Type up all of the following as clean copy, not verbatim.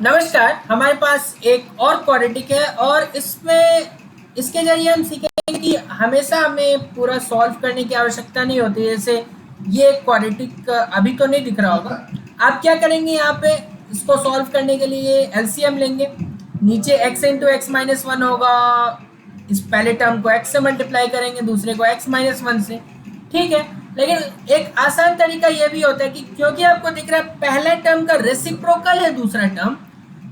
नमस्कार। हमारे पास एक और क्वाड्रेटिक है और इसमें इसके जरिए हम सीखेंगे कि हमेशा हमें पूरा सॉल्व करने की आवश्यकता नहीं होती। जैसे ये क्वाड्रेटिक अभी तो नहीं दिख रहा होगा। आप क्या करेंगे, यहाँ पे इसको सॉल्व करने के लिए एलसीएम लेंगे। नीचे x into x minus one होगा, इस पहले टर्म को x से मल्टीप्लाई करेंगे, दूसरे को x माइनस वन से। ठीक है, लेकिन एक आसान तरीका यह भी होता है कि क्योंकि आपको दिख रहा है पहला टर्म का रेसिप्रोकल है दूसरा टर्म,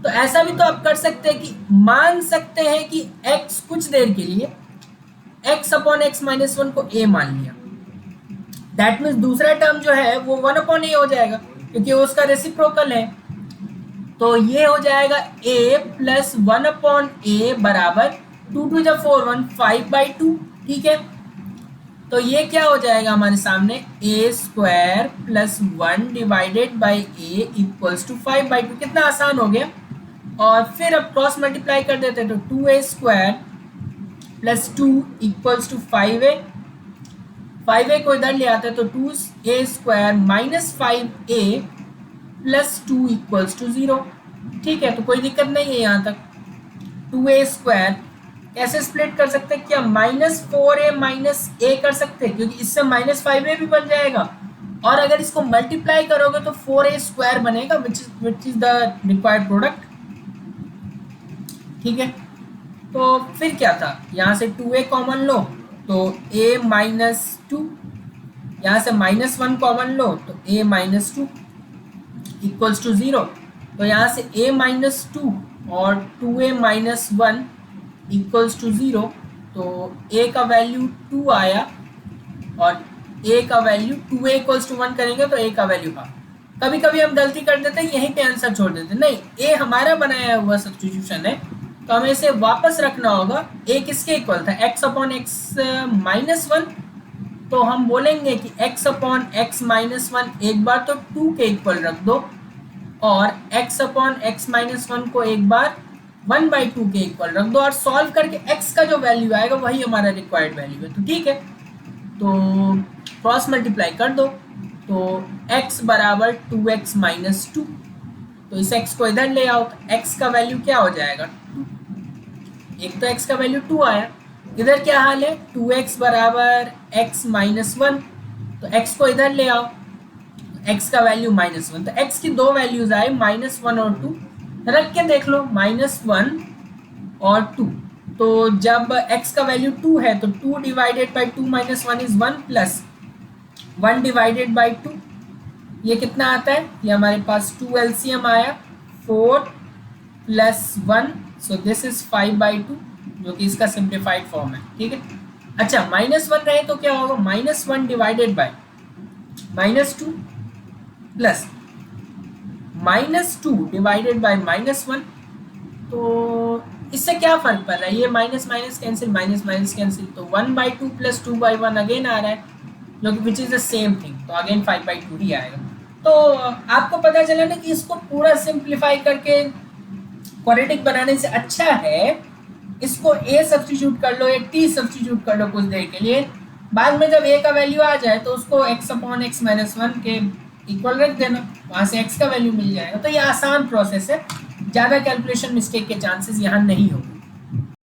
तो ऐसा भी तो आप कर सकते हैं कि मान सकते हैं कि x कुछ देर के लिए x upon x minus one को a मान लिया। दैट मीन्स दूसरा टर्म जो है वो वन अपॉन ए हो जाएगा क्योंकि वो उसका रेसिप्रोकल है। तो ये हो जाएगा a plus one upon a बराबर two to the four one, 5/2। ठीक है, तो ये क्या हो जाएगा हमारे सामने, A square plus one divided by A equals to 5/2। कितना आसान हो गया। और फिर अब क्रॉस मल्टीप्लाई कर देते हैं तो 2a square plus 2 equals to 5a। 5a को इधर ले आते हैं तो 2a square minus 5a plus 2 equals to 0। ठीक है, तो कोई दिक्कत नहीं है यहाँ तक। 2a स्क्वायर कैसे स्प्लिट कर सकते हैं, क्या माइनस 4a माइनस a कर सकते हैं, क्योंकि इससे माइनस 5a भी बन जाएगा और अगर इसको मल्टीप्लाई करोगे तो 4a स्क्वायर बनेगा which is the required product. ठीक है, तो फिर क्या था, यहाँ से 2a कॉमन लो तो a माइनस टू, यहाँ से माइनस वन कॉमन लो तो a minus two equals to 0। तो यहाँ से a माइनस टू और 2a minus one equals to 0। तो a का वैल्यू 2 आया और a का वैल्यू 2a इक्वल्स टू 1 करेंगे तो a का वैल्यू का। कभी कभी हम गलती कर देते हैं, यहीं पे आंसर छोड़ देते हैं। नहीं, a हमारा बनाया हुआ सब्स्टिट्यूशन है तो हमें इसे वापस रखना होगा। a किसके इक्वल था, x upon x minus one. तो हम बोलेंगे कि x upon x minus one एक बार तो 2 के इक्वल रख दो और x upon x minus one को एक बार 1/2 के इक्वल रख दो और सॉल्व करके x का जो वैल्यू आएगा वही हमारा रिक्वायर्ड वैल्यू है। तो ठीक है, तो क्रॉस मल्टीप्लाई कर दो तो x बराबर 2x माइनस टू। तो इस x को इधर ले आओ तो x का वैल्यू क्या हो जाएगा, 2। एक तो x का वैल्यू 2 आया, इधर क्या हाल है, 2x बराबर x माइनस वन। तो x को इधर ले आओ, x का वैल्यू माइनस वन। तो x की दो वैल्यूज आए, माइनस वन और 2। रख के देख लो, माइनस वन और 2। तो जब x का वैल्यू 2 है तो 2 divided by 2 minus one is 1 plus 1 divided by 2। ये कितना आता है, ये हमारे पास 2 एलसीएम आया, 4 प्लस 1, सो दिस इज 5/2 जो कि इसका सिंप्लीफाइड फॉर्म है। ठीक है, अच्छा माइनस वन रहे तो क्या होगा, minus one divided by minus two plus minus two divided by minus one. तो इससे क्या फर्क पड़ रहा है, ये minus minus cancel, minus minus cancel, तो 1/2 प्लस 2/1 अगेन आ रहा है जो कि which is the same thing, तो अगेन 5/2 ही आएगा। तो आपको पता चला ना कि इसको पूरा सिंप्लीफाई करके क्वाड्रेटिक बनाने से अच्छा है इसको a सब्स्टिट्यूट कर लो या t सब्स्टिट्यूट कर लो कुछ देर के लिए। बाद में जब a का वैल्यू आ जाए तो उसको x upon x minus one के इक्वल रख देना, वहाँ से x का वैल्यू मिल जाएगा। तो ये आसान प्रोसेस है, ज़्यादा कैलकुलेशन मिस्टेक के चांसेस यहाँ नहीं होंगे।